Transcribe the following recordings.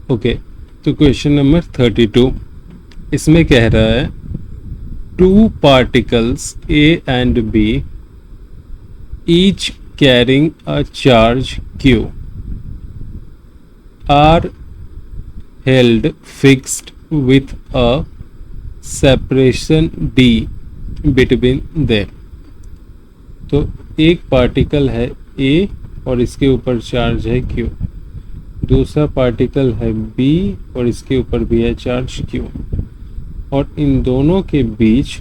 Okay, तो question number 32 इसमें कह रहा है two particles A and B each carrying a charge Q are held fixed with a separation D between them. तो एक particle है ए और इसके ऊपर चार्ज है क्यू, दूसरा पार्टिकल है बी और इसके ऊपर भी है चार्ज क्यू, और इन दोनों के बीच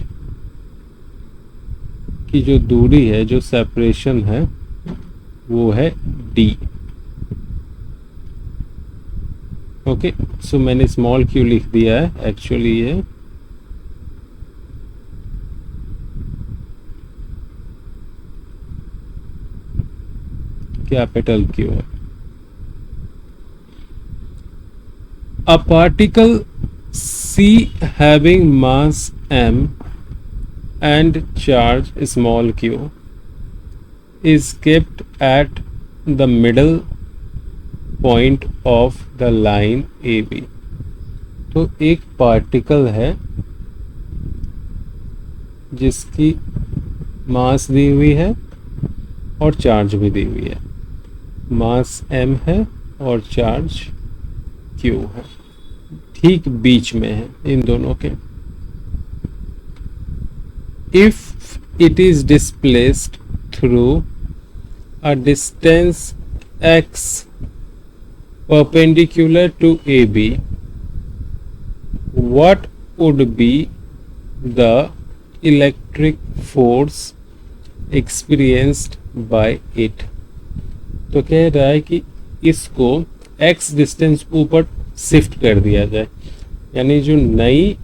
की जो दूरी है, जो सेपरेशन है, वो है डी। ओके, सो मैंने स्मॉल क्यू लिख दिया है, एक्चुअली ये कैपिटल क्यू है। A particle C having mass m and charge small q is kept at the middle point of the line AB। तो एक पार्टिकल है जिसकी मास दी हुई है और चार्ज भी दी हुई है। मास m है और चार्ज q है, ठीक बीच में है इन दोनों के। If it is displaced through a distance x perpendicular to AB, what would be the electric force experienced by it। तो कह रहा है कि इसको x डिस्टेंस ऊपर शिफ्ट कर दिया जाए, यानी जो नई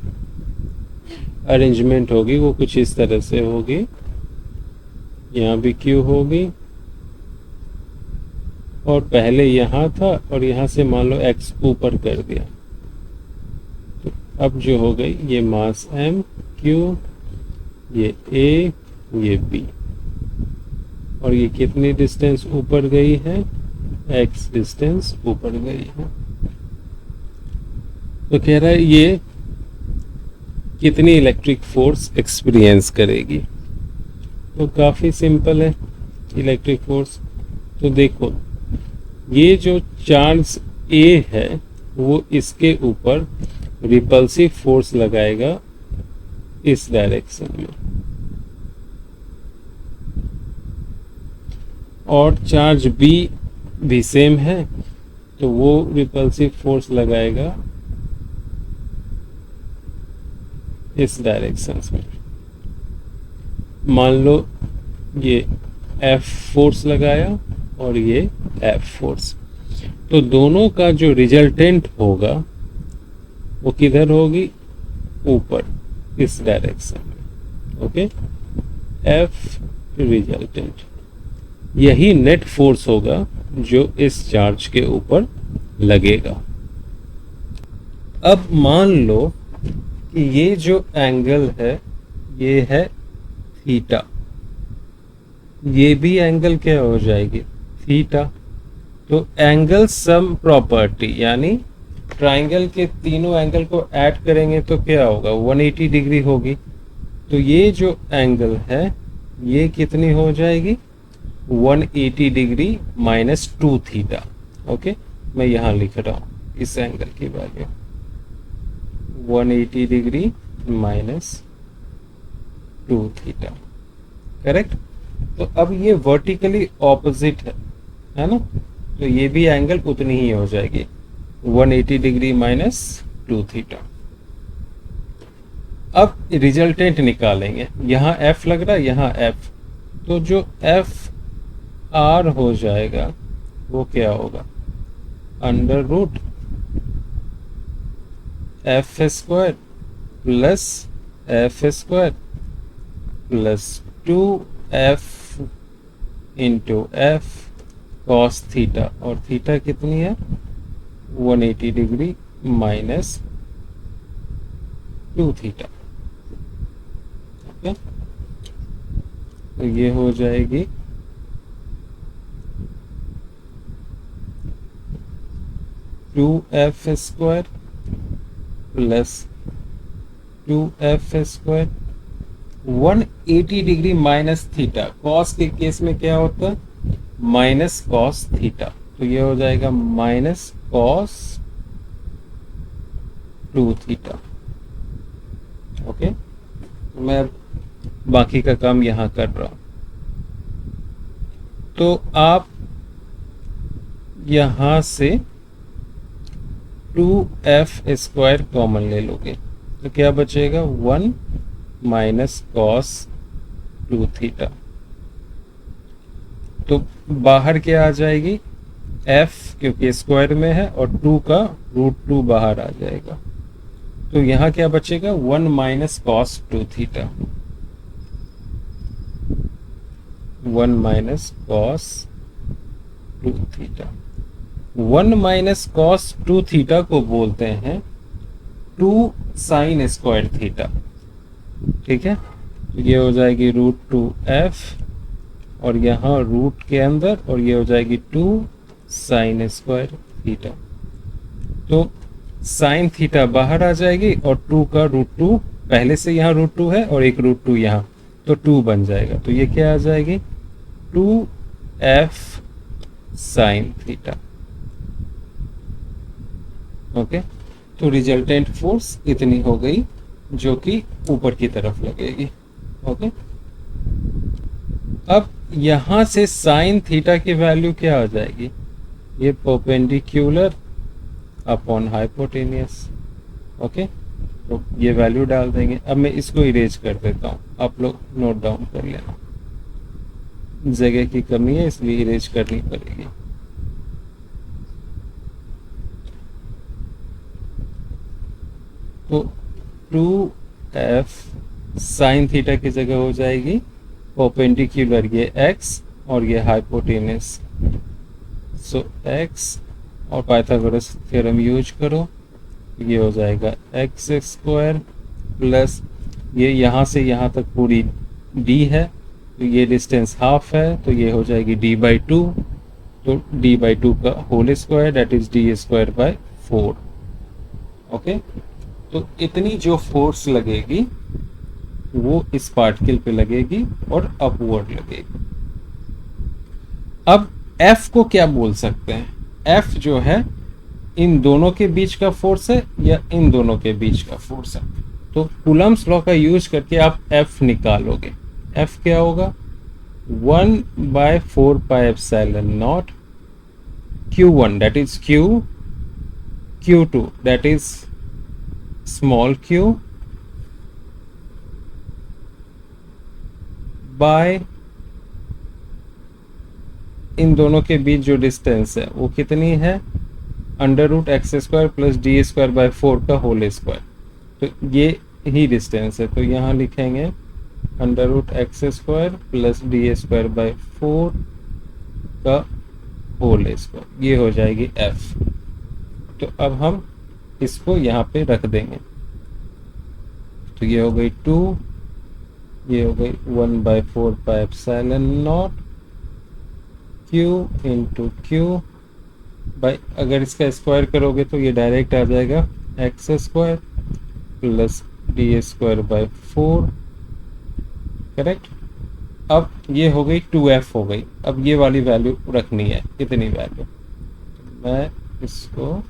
अरेंजमेंट होगी वो कुछ इस तरह से होगी। यहाँ भी Q होगी और पहले यहाँ था और यहाँ से मान लो x ऊपर कर दिया, तो अब जो हो गई ये मास m, Q, ये A, ये B, और ये कितनी डिस्टेंस ऊपर गई है, x डिस्टेंस ऊपर गई है। तो कह रहा है ये कितनी इलेक्ट्रिक फोर्स एक्सपीरियंस करेगी। तो काफ़ी सिंपल है इलेक्ट्रिक फोर्स। तो देखो ये जो चार्ज A है वो इसके ऊपर रिपल्सिव फोर्स लगाएगा इस डायरेक्शन में, और चार्ज B भी सेम है तो वो रिपल्सिव फोर्स लगाएगा इस डायरेक्शन में। मान लो ये F फोर्स लगाया और ये F फोर्स, तो दोनों का जो रिजल्टेंट होगा वो किधर होगी, ऊपर इस डायरेक्शन में। ओके, F रिजल्टेंट, यही नेट फोर्स होगा जो इस चार्ज के ऊपर लगेगा। अब मान लो कि ये जो एंगल है ये है थीटा, ये भी एंगल क्या हो जाएगी, थीटा। तो एंगल सम प्रॉपर्टी, यानी ट्राइंगल के तीनों एंगल को ऐड करेंगे तो क्या होगा, 180 डिग्री होगी। तो ये जो एंगल है ये कितनी हो जाएगी, 180 डिग्री माइनस 2 थीटा। ओके, मैं यहाँ लिख रहा हूँ इस एंगल की value 180 degree minus 2 theta, correct. तो अब ये वर्टिकली ऑपोजिट है ना, तो ये भी एंगल उतनी ही हो जाएगी 180 डिग्री माइनस 2 थीटा। अब रिजल्टेंट निकालेंगे, यहाँ F लग रहा है, यहाँ F, तो जो F R हो जाएगा वो क्या होगा, under root F square plus F square plus 2f into F cos theta, और थीटा कितनी है 180 डिग्री माइनस 2 थीटा। ओके, तो ये हो जाएगी 2f² plus 2f², 180 degree minus theta. Cos के केस में क्या होता है? Minus cos theta. तो ये हो जाएगा माइनस कॉस 2 थीटा। ओके, मैं अब बाकी का काम यहाँ कर रहा हूँ। तो आप यहाँ से 2f² कॉमन ले लोगे तो क्या बचेगा? 1 माइनस कॉस 2 थीटा। तो बाहर क्या आ जाएगी? f, क्योंकि स्क्वायर में है, और 2 का √2 बाहर आ जाएगा। तो यहाँ क्या बचेगा? 1 minus cos 2 theta. 1 minus cos 2 theta. 1 minus cos 2 theta को बोलते हैं 2 साइन स्क्वायर थीटा। ठीक है, तो ये हो जाएगी √2f, और यहाँ रूट के अंदर, और ये हो जाएगी 2 साइन स्क्वायर थीटा। तो साइन थीटा बाहर आ जाएगी, और 2 का √2, पहले से यहाँ √2 है और एक √2 यहाँ, तो 2 बन जाएगा। तो ये क्या आ जाएगी? 2f sine theta. ओके, तो रिजल्टेंट फोर्स इतनी हो गई, जो कि ऊपर की तरफ लगेगी। ओके, अब यहां से साइन थीटा की वैल्यू क्या आ जाएगी? ये परपेंडिकुलर अपॉन हाइपोटेनियस। ओके, तो ये वैल्यू डाल देंगे। अब मैं इसको इरेज कर देता हूं, आप लोग नोट डाउन कर लेना। जगह की कमी है इसलिए इरेज करनी पड़ेगी। तो 2f साइन थीटा की जगह हो जाएगी परपेंडिकुलर, ये x और ये हाइपोटेनस। सो x और पाइथागोरस थ्योरम यूज करो, ये हो जाएगा x² प्लस ये यहाँ से यहाँ तक पूरी d है, तो ये डिस्टेंस हाफ है, तो ये हो जाएगी d/2। तो d/2 का whole square, that is d²/4। Okay, तो इतनी जो फोर्स लगेगी वो इस पार्टिकल पे लगेगी और अपवर्ड लगेगी। अब F को क्या बोल सकते हैं? F जो है इन दोनों के बीच का फोर्स है या इन दोनों के बीच का फोर्स है। तो कूलम्स लॉ का यूज करके आप F निकालोगे। F क्या होगा? 1/4πε0 Q1 that is Q, Q2 that is small q by इन दोनों के बीच जो डिस्टेंस है वो कितनी है? √x² प्लस d²/4 का होल स्क्वायर। तो ये ही डिस्टेंस है, तो यहाँ लिखेंगे √x² प्लस d²/4 का होल स्क्वायर। ये हो जाएगी f। तो अब हम इसको यहाँ पे रख देंगे। तो ये हो गई 2, ये हो गई 1/4πε0 q इंटू क्यू बाई, अगर इसका स्क्वायर करोगे तो ये डायरेक्ट आ जाएगा x² प्लस d²/4। करेक्ट। अब ये हो गई 2f हो गई। अब ये वाली वैल्यू रखनी है, इतनी वैल्यू। मैं इसको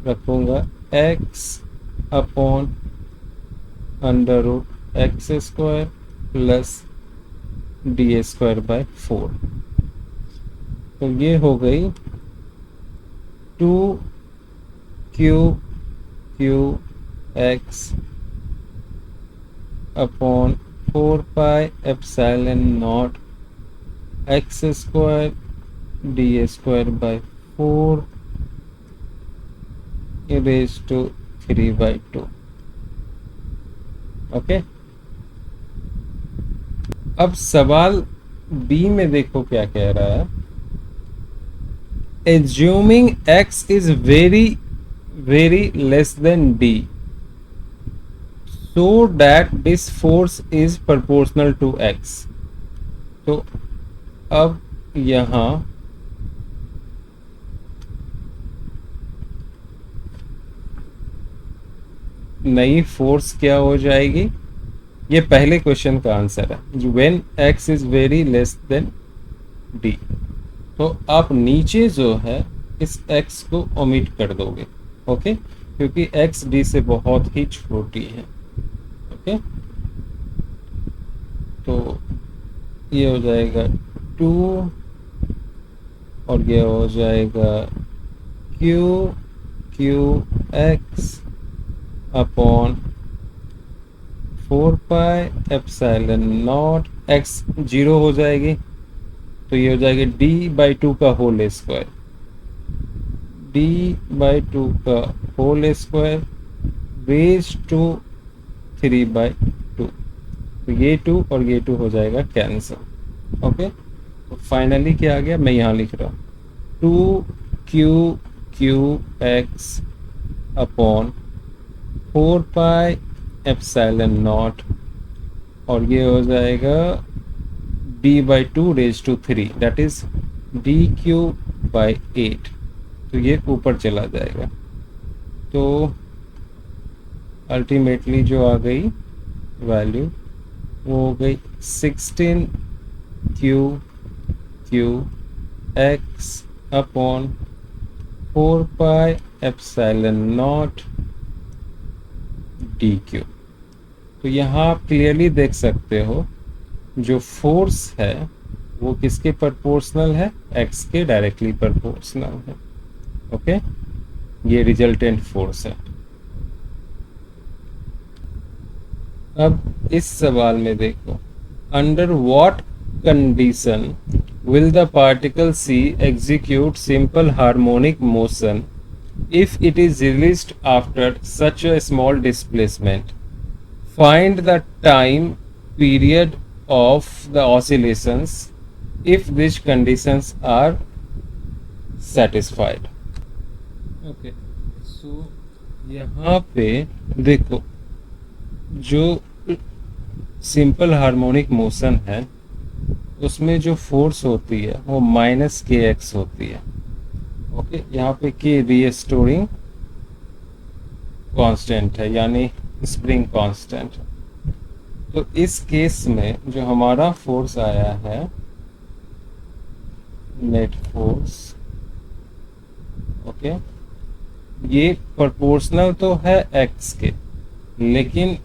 रखूंगा x/√x² प्लस d²/4। तो ये हो गई 2qx upon 4πε0 x² d²/4 raised to 3/2। Okay, अब सवाल बी में देखो क्या कह रहा है। Assuming x is very very less than d so that this force is proportional to x। तो अब यहाँ नई फोर्स क्या हो जाएगी, ये पहले क्वेश्चन का आंसर है, when x is very less than d। तो आप नीचे जो है इस x को ओमिट कर दोगे, ओके, क्योंकि x d से बहुत ही छोटी है, ओके। तो ये हो जाएगा 2 और ये हो जाएगा qx upon 4 pi epsilon not, x 0 हो जाएगी, तो ये हो जाएगा d/2 का होल स्क्वायर, d/2 का होल स्क्वायर रेज टू 3/2। तो ये 2 और ये 2 हो जाएगा कैंसिल, ओके। तो फाइनली क्या आ गया, मैं यहाँ लिख रहा हूँ 2qx upon 4 pi epsilon not, और ये हो जाएगा d/2 raise to 3, that is dq/8। तो ये ऊपर चला जाएगा, तो अल्टीमेटली जो आ गई वैल्यू वो हो गई 16qx upon 4 pi epsilon not dq। तो यहाँ आप क्लियरली देख सकते हो जो फोर्स है वो किसके प्रोपोर्शनल है, x के डायरेक्टली प्रोपोर्शनल है, ओके। ये रिजल्टेंट फोर्स है। अब इस सवाल में देखो, under what condition will the particle C execute simple harmonic motion if it is released after such a small displacement? Find the time period of the oscillations if these conditions are satisfied. Okay, so यहाँ पे देखो जो simple harmonic motion है उसमें जो force होती है वो -kx होती है, ओके। यहाँ पे के रीस्टोरिंग कांस्टेंट है, यानी स्प्रिंग कांस्टेंट। तो इस केस में जो हमारा फोर्स आया है नेट फोर्स, ओके, ये प्रोपोर्शनल तो है एक्स के, लेकिन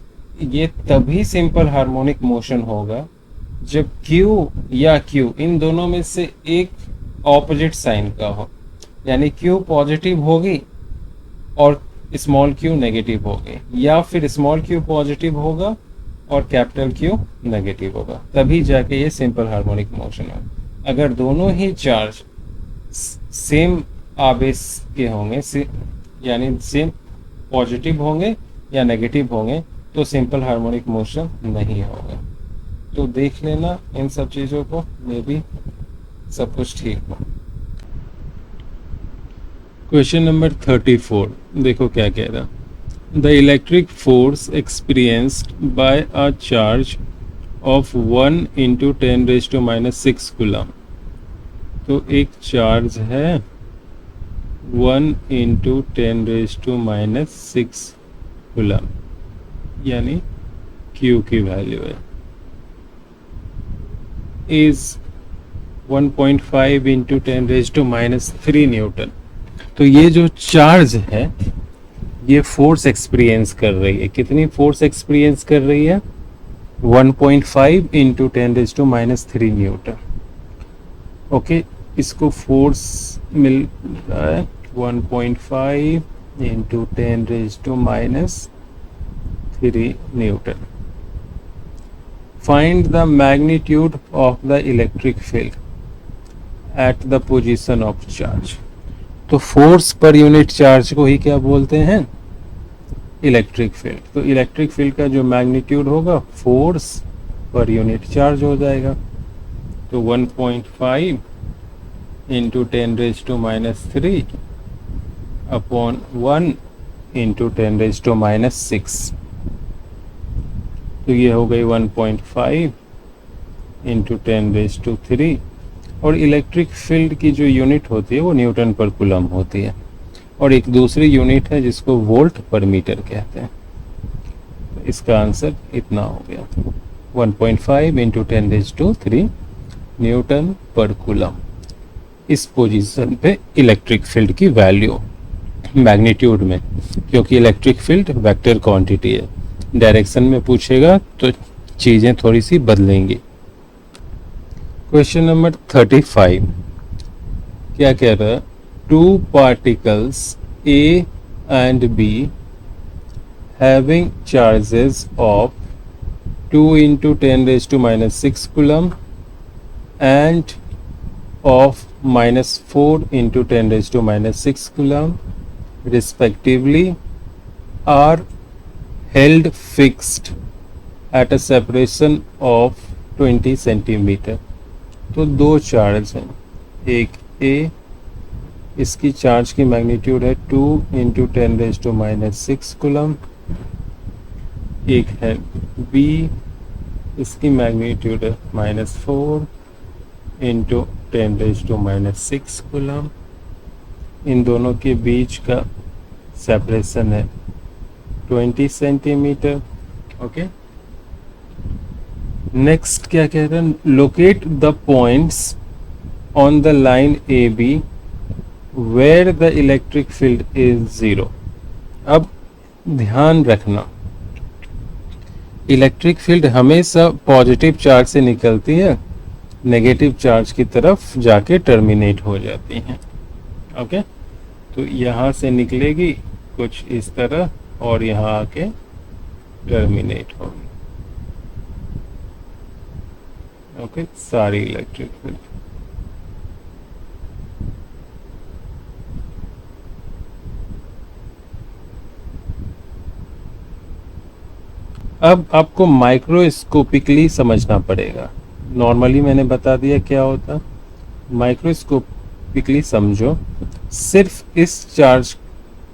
ये तभी सिंपल हार्मोनिक मोशन होगा जब Q या Q इन दोनों में से एक ऑपोजिट साइन का हो, यानी Q पॉजिटिव होगी और स्मॉल q नेगेटिव होगी, या फिर स्मॉल q पॉजिटिव होगा और कैपिटल Q नेगेटिव होगा, तभी जाके ये सिंपल हार्मोनिक मोशन है। अगर दोनों ही चार्ज सेम आवेश के होंगे, यानी सेम पॉजिटिव होंगे या नेगेटिव होंगे, तो सिंपल हार्मोनिक मोशन नहीं होगा। तो देख लेना इन सब चीज़ों को, मे भी सब कुछ ठीक हो। क्वेश्चन नंबर 34 देखो क्या कह रहा, the electric force experienced bye a charge of 1 × 10⁻⁶ coulomb. तो एक चार्ज है 1 × 10⁻⁶ कूलम, यानी Q की वैल्यू है, इज 1.5 × 10⁻³ न्यूटन। तो ये जो चार्ज है ये फोर्स एक्सपीरियंस कर रही है, कितनी फोर्स एक्सपीरियंस कर रही है, 1.5 × 10⁻³ न्यूटन, ओके। इसको फोर्स मिल रहा है 1.5 × 10⁻³ Newton. Find the magnitude of the electric field at the position of charge. तो फोर्स पर यूनिट चार्ज को ही क्या बोलते हैं, इलेक्ट्रिक फील्ड। तो इलेक्ट्रिक फील्ड का जो मैग्नीट्यूड होगा फोर्स पर यूनिट चार्ज हो जाएगा। तो 1.5 × 10⁻³ अपॉन 1 × 10⁻⁶। तो ये हो गई 1.5 × 10⁻³ और इलेक्ट्रिक फील्ड की जो यूनिट होती है वो न्यूटन पर कूलम होती है, और एक दूसरी यूनिट है जिसको वोल्ट पर मीटर कहते हैं। इसका आंसर इतना हो गया 1.5 इंटू 10⁻³ न्यूटन पर कूलम। इस पोजीशन पे इलेक्ट्रिक फील्ड की वैल्यू मैग्नीट्यूड में, क्योंकि इलेक्ट्रिक फील्ड वेक्टर क्वांटिटी है, डायरेक्शन में पूछेगा तो चीज़ें थोड़ी सी बदलेंगी। क्वेश्चन नंबर 35 क्या कह रहा है, 2 particles A and B having charges of 2 into 10⁻⁻6 coulomb and of -4 into 10⁻⁻6 coulomb respectively are held fixed at a separation of 20 centimeter। तो दो चार्ज हैं, एक A, इसकी चार्ज की मैग्नीट्यूड है 2 इंटू 10⁻⁻6 कूलम, एक है B, इसकी मैग्नीट्यूड है -4 इंटू 10⁻⁻6 कूलम। इन दोनों के बीच का सेपरेशन है 20 सेंटीमीटर। ओके, नेक्स्ट क्या कह रहे हैं, locate the points on the line A B where the electric field is 0। अब ध्यान रखना, इलेक्ट्रिक फील्ड हमेशा पॉजिटिव चार्ज से निकलती है, नेगेटिव चार्ज की तरफ जाके टर्मिनेट हो जाती हैं। ओके, तो यहाँ से निकलेगी कुछ इस तरह और यहाँ आके टर्मिनेट होगी। ओके, सारी इलेक्ट्रिक फील्ड। अब आपको माइक्रोस्कोपिकली समझना पड़ेगा। नॉर्मली मैंने बता दिया क्या होता, माइक्रोस्कोपिकली समझो, सिर्फ इस चार्ज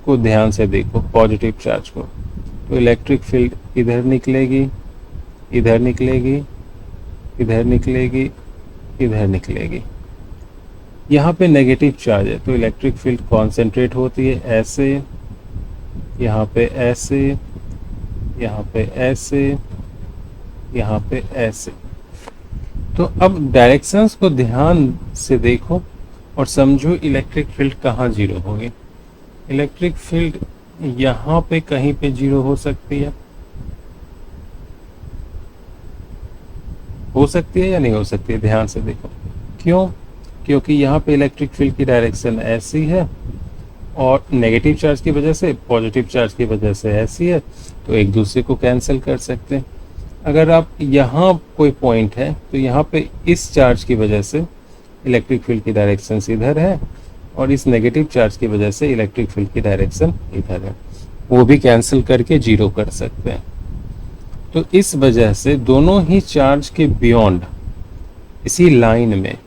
को ध्यान से देखो, पॉजिटिव चार्ज को। तो इलेक्ट्रिक फील्ड इधर निकलेगी, इधर निकलेगी, इधर निकलेगी, इधर निकलेगी। यहाँ पे नेगेटिव चार्ज है तो इलेक्ट्रिक फील्ड कॉन्सेंट्रेट होती है ऐसे, यहाँ पे ऐसे, यहाँ पे ऐसे, यहाँ पे ऐसे। तो अब डायरेक्शंस को ध्यान से देखो और समझो इलेक्ट्रिक फील्ड कहाँ जीरो होगी। इलेक्ट्रिक फील्ड यहाँ पे कहीं पे जीरो हो सकती है या नहीं हो सकती है, ध्यान से देखो। क्यों? क्योंकि यहाँ पे इलेक्ट्रिक फील्ड की डायरेक्शन ऐसी है और नेगेटिव चार्ज की वजह से, पॉजिटिव चार्ज की वजह से ऐसी है, तो एक दूसरे को कैंसिल कर सकते हैं। अगर आप यहाँ कोई पॉइंट है तो यहाँ पे इस चार्ज की वजह से इलेक्ट्रिक फील्ड की डायरेक्शन इधर है और इस नेगेटिव चार्ज की वजह से इलेक्ट्रिक फील्ड की डायरेक्शन इधर है, वो भी कैंसिल करके जीरो कर सकते हैं। तो इस वजह से दोनों ही चार्ज के बियॉन्ड इसी लाइन में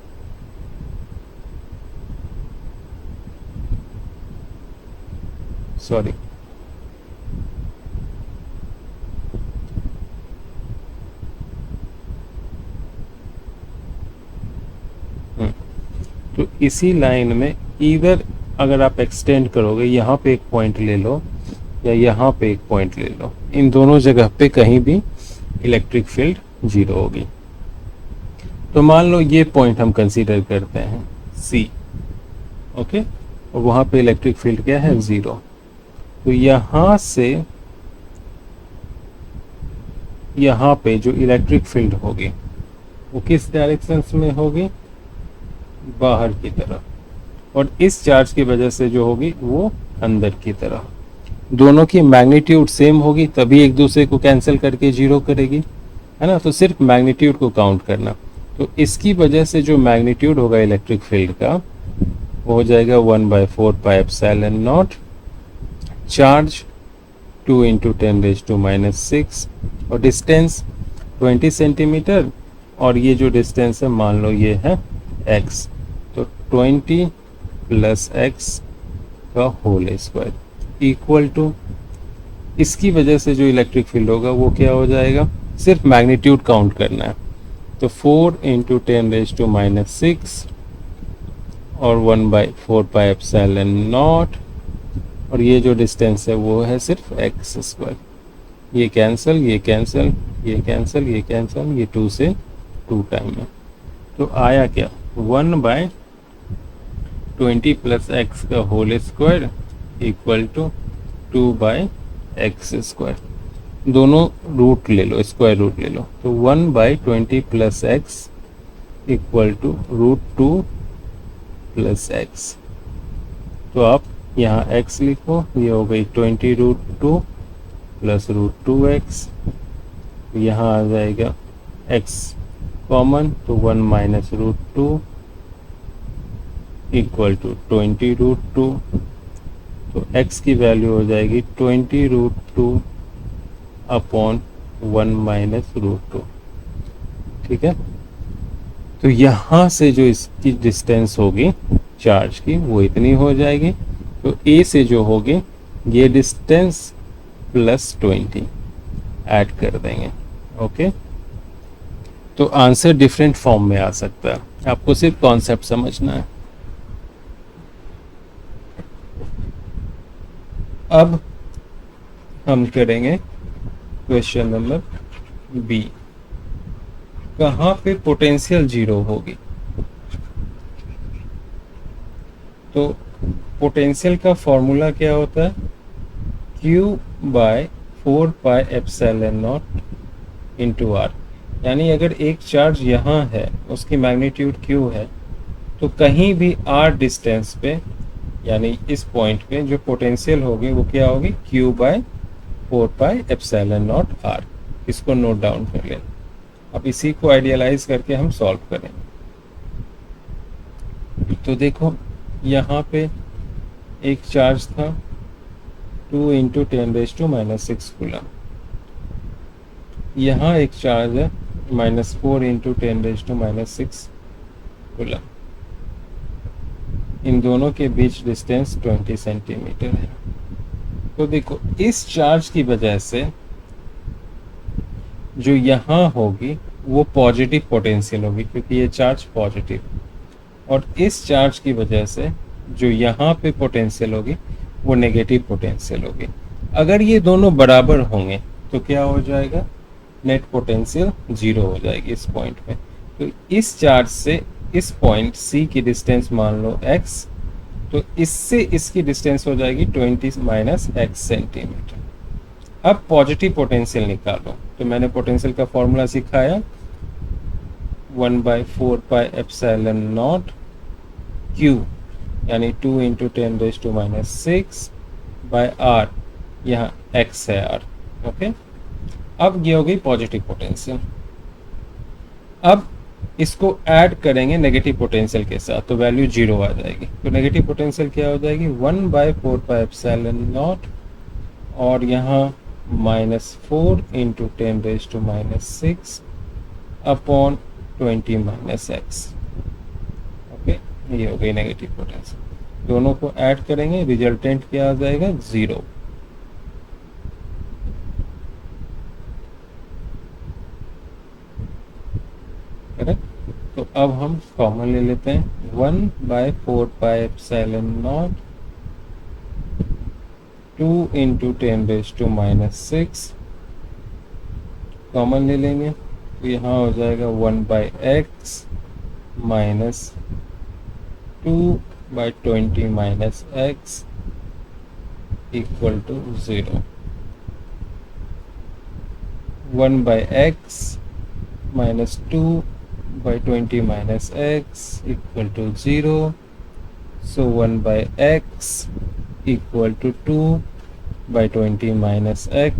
तो इसी लाइन में इधर अगर आप एक्सटेंड करोगे, यहाँ पे एक पॉइंट ले लो या यहाँ पे एक पॉइंट ले लो, इन दोनों जगह पे कहीं भी इलेक्ट्रिक फील्ड जीरो होगी। तो मान लो ये पॉइंट हम कंसीडर करते हैं C, ओके, और वहाँ पे इलेक्ट्रिक फील्ड क्या है, 0। तो यहाँ से यहाँ पे जो इलेक्ट्रिक फील्ड होगी वो किस डायरेक्शन में होगी, बाहर की तरफ, और इस चार्ज की वजह से जो होगी वो अंदर की तरफ। दोनों की मैग्नीट्यूड सेम होगी तभी एक दूसरे को कैंसिल करके जीरो करेगी, है ना। तो सिर्फ मैग्नीट्यूड को काउंट करना। तो इसकी वजह से जो मैग्नीट्यूड होगा इलेक्ट्रिक फील्ड का वो हो जाएगा 1/4πε0 चार्ज 2 इंटू 10⁻⁻6 और डिस्टेंस 20 सेंटीमीटर, और ये जो डिस्टेंस है मान लो ये है x, तो 20 + x का होल स्क्वायर इक्वल टू, इसकी वजह से जो इलेक्ट्रिक फील्ड होगा वो क्या हो जाएगा, सिर्फ मैग्नीट्यूड काउंट करना है। तो 4 इंटू 10⁻⁻6 और 1/4πε0, और ये जो डिस्टेंस है वो है सिर्फ x²। ये कैंसिल, ये कैंसिल, ये कैंसिल, ये कैंसिल, ये 2 से 2 टाइम में। तो आया क्या, 1/20 प्लस एक्स का whole square equal to 2/x²। दोनों रूट ले लो, स्क्वायर रूट ले लो, तो 1/20 plus X equal to √2 plus X. तो आप यहाँ x लिखो, ये हो गई 20√2 प्लस √2x। यहाँ आ जाएगा x कॉमन, तो 1 माइनस √2 इक्वल टू 20√2। तो x की वैल्यू हो जाएगी 20√2 अपॉन 1 माइनस √2। ठीक है, तो यहाँ से जो इसकी डिस्टेंस होगी चार्ज की वो इतनी हो जाएगी। तो a से जो होगी ये डिस्टेंस प्लस 20 ऐड कर देंगे। ओके, तो आंसर डिफरेंट फॉर्म में आ सकता है, आपको सिर्फ कॉन्सेप्ट समझना है। अब हम करेंगे क्वेश्चन नंबर बी। कहाँ पे पोटेंशियल जीरो होगी? तो पोटेंशियल का फॉर्मूला क्या होता है, Q/4πε0 इंटू आर। यानी अगर एक चार्ज यहाँ है, उसकी मैग्नीट्यूड Q है, तो कहीं भी r डिस्टेंस पे, यानी इस पॉइंट पे जो पोटेंशियल होगी वो क्या होगी, Q/4πε0 r। इसको नोट डाउन कर लें। अब इसी को आइडियलाइज करके हम सॉल्व करेंगे। तो देखो यहाँ पे एक चार्ज था 2 × 10⁻⁻6 कूलम। यहाँ एक चार्ज है -4 × 10⁻⁻6 कूलम। इन दोनों के बीच डिस्टेंस 20 सेंटीमीटर है। तो देखो इस चार्ज की वजह से जो यहाँ होगी वो पॉजिटिव पोटेंशियल होगी, क्योंकि ये चार्ज पॉजिटिव, और इस चार्ज की वजह से जो यहाँ पे पोटेंशियल होगी वो नेगेटिव पोटेंशियल होगी। अगर ये दोनों बराबर होंगे तो क्या हो जाएगा, नेट पोटेंशियल जीरो हो जाएगी इस पॉइंट पे। तो इस चार्ज से इस पॉइंट C की डिस्टेंस मान लो x, तो इससे इसकी डिस्टेंस हो जाएगी 20 - x सेंटीमीटर। अब पॉजिटिव पोटेंशियल निकालो, तो मैंने पोटेंशियल का फॉर्मूला सिखाया, 1/4πε0 Q, यानी 2 × 10⁻⁶ बाय r, यहाँ x है r। ओके, अब ये हो गई पॉजिटिव पोटेंशियल। अब इसको ऐड करेंगे नेगेटिव पोटेंशियल के साथ, तो वैल्यू 0 आ जाएगी। तो नेगेटिव पोटेंशियल क्या हो जाएगी, 1/4πε0 और यहाँ -4 × 10⁻⁶ अपॉन 20 - x। ओके, ये हो गई नेगेटिव पोटेंशियल। दोनों को ऐड करेंगे, रिजल्टेंट क्या आ जाएगा, 0। करेक्ट। तो अब हम कॉमन ले लेते हैं, 1/4πε0 2 × 10⁻⁶ कॉमन ले लेंगे, तो यहाँ हो जाएगा 1/x minus 2/20 - x equal to 0। 1/x minus 2/20 - x equal to 0। So 1/x equal to 2/20 - x।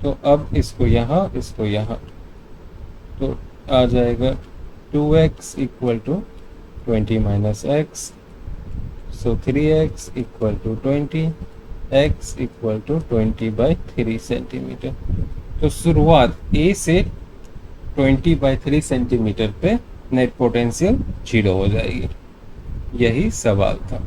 तो अब इसको यहाँ, इसको यहाँ, तो आ जाएगा 2x equal to 20 - x। So 3x equal to 20, x equal to 20/3 centimetre. तो शुरुआत A से 20/3 सेंटीमीटर पे नेट पोटेंशियल 0 हो जाएगी। यही सवाल था।